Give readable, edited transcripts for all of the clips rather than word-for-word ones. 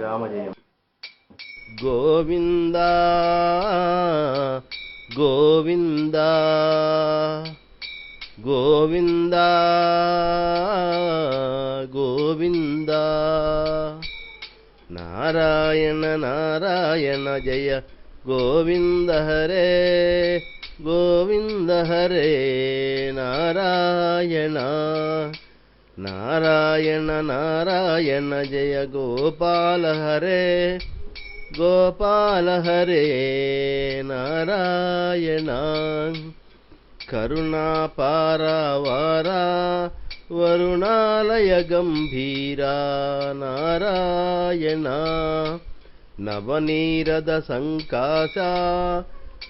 శ్రీరామజయం. గోవింద గోవింద గోవింద గోవింద నారాయణ నారాయణ జయ గోవింద హరే గోవింద హరే నారాయణ నారాయణ నారాయణ జయ గోపాల హరే గోపాల హరే నారాయణ కరుణాపారావారా వరుణాలయ గంభీరా నారాయణ నవనీరద సంకాశ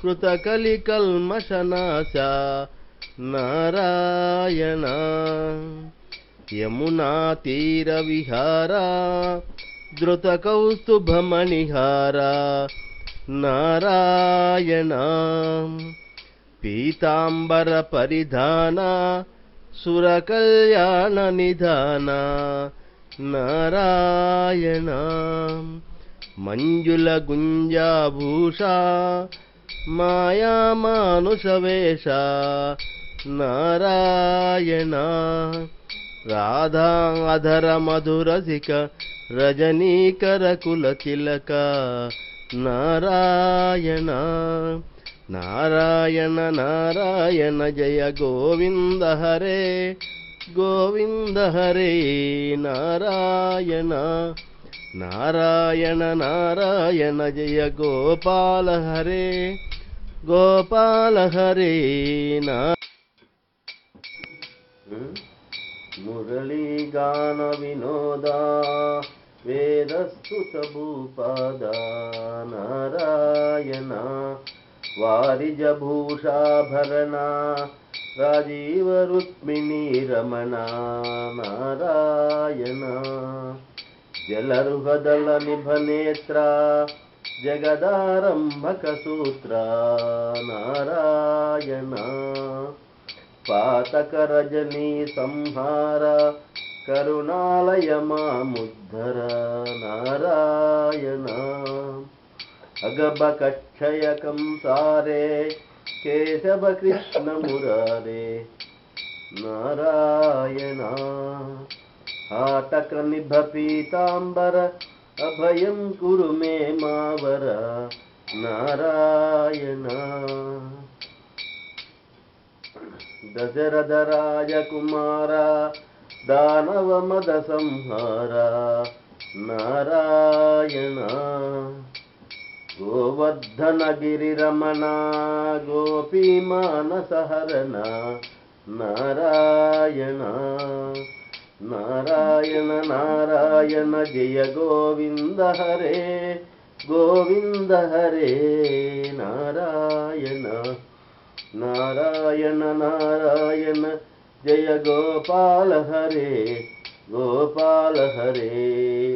కృతకలికల్మషనాశ నారాయణ యమునా తీర విహారా ధృత కౌస్తుభమణిహారా నారాయణ పీతాంబర పరిధాన సురకల్యాణ నిధాన నారాయణ మంజుల గుంజాభూష మాయామానుషవేష నారాయణ రాధాధర మధురసిక రజనీకర కుల తిలక నారాయణ నారాయణ నారాయణ జయ గోవింద హరే గోవింద హరే నారాయణ నారాయణ నారాయణ జయ గోపాల హరే గోపాల హరే మురళీగాన వినోదా వేదస్తుత భూపాద నారాయణ వారిజభూషాభరణ రాజీవ రుక్మిణీ రమణ నారాయణ జలరుహదల నిభనేత్ర జగదారంభక సూత్ర నారాయణ పాతక రజనీ సంహార కరుణాలయ మాముద్ధర నారాయణ అగబకక్షయకం సారే కేశవ కృష్ణ మురారే నారాయణ ఆటక నిభ పీతాంబర అభయం కురు మే మావర నారాయణ దశరథ రాజకుమార దానవ మద సంహార నారాయణ గోవర్ధన గిరిరమణ గోపీ మానసహరణ నారాయణ నారాయణ నారాయణ జయ గోవింద హరే గోవింద హరే నారాయణ నారాయణ నారాయణ జయ గోపాల హరే గోపాల హరే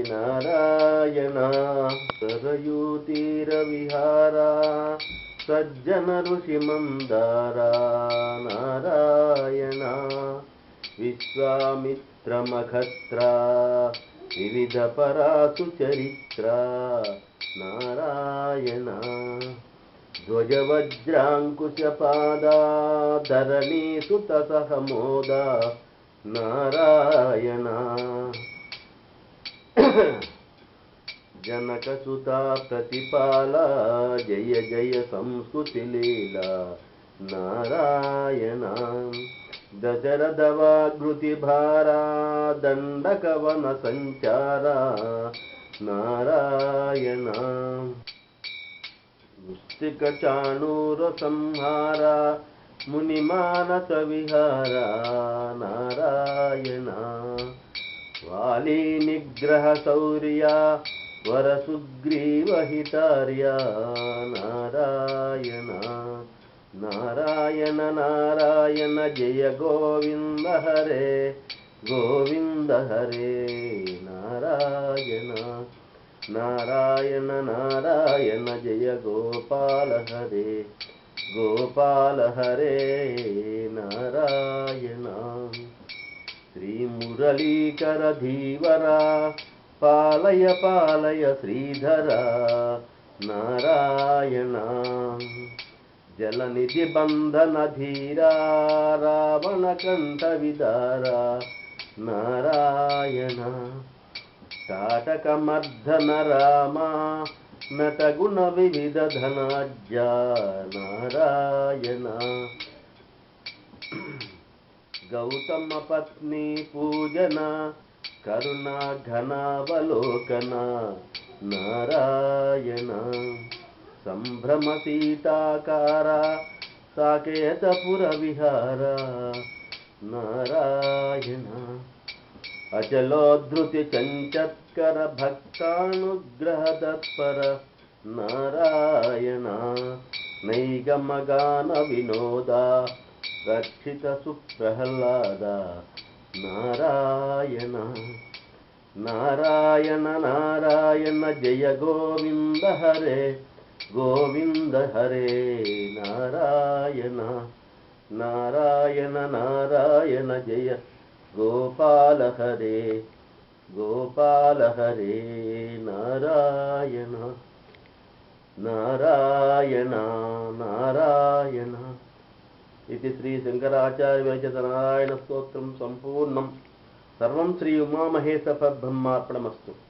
నారాయణ సరయూతీర విహారా సజ్జన ఋషి మందారా నారాయణ విశ్వామిత్రమఖత్ర వివిధ పరాసు చరిత్ర నారాయణ ధ్వజవజ్రాంకుశపాదా ధరణీ సుత సహమోద నారాయణ జనకసుత ప్రతిపాల జయ జయ సంస్కృతి లీలా నారాయణ దశరథ వాగృతి భారా దండకవన సంచార నారాయణ వృశ్చిక చాణూర సంహార ముని మానస విహార నారాయణ వాలి నిగ్రహ శౌర్య వర సుగ్రీవ హితార్య నారాయణ నారాయణ నారాయణ జయ గోవింద హరే గోవింద హరే నారాయణ నారాయణ నారాయణ జయ గోపాల హరే గోపాల హరే నారాయణ శ్రీ మురళీకర ధీవర పాలయ పాలయ శ్రీధర నారాయణ. జలనిధి బంధన ధీరా రావణ కంఠ విదారా నారాయణ. కాటకమర్ధన రామా నటగుణ వివిధ ధనాజ్ఞ నారాయణ. గౌతమ పత్ని పూజన కరుణా ఘనావలోకన నారాయణ. సంభ్రమ సీతాకార సాకేతపుర విహార నారాయణ. అచలోద్ధృతి చంచత్కర భక్తానుగ్రహ తత్పర నారాయణ. నైగమగాన వినోద రక్షిత సుప్రహ్లాద నారాయణ. నారాయణ నారాయణ జయ గోవింద హరే గోవింద హరే నారాయణ. నారాయణ నారాయణ జయ గోపాల హరే గోపాల హరే నారాయణ. నారాయణ నారాయణ. ఇది శ్రీ శంకరాచార్య విరచిత నారాయణ స్తోత్రం సంపూర్ణం. సర్వం శ్రీ ఉమామహేశ్వర పరబ్రహ్మార్పణమస్తు.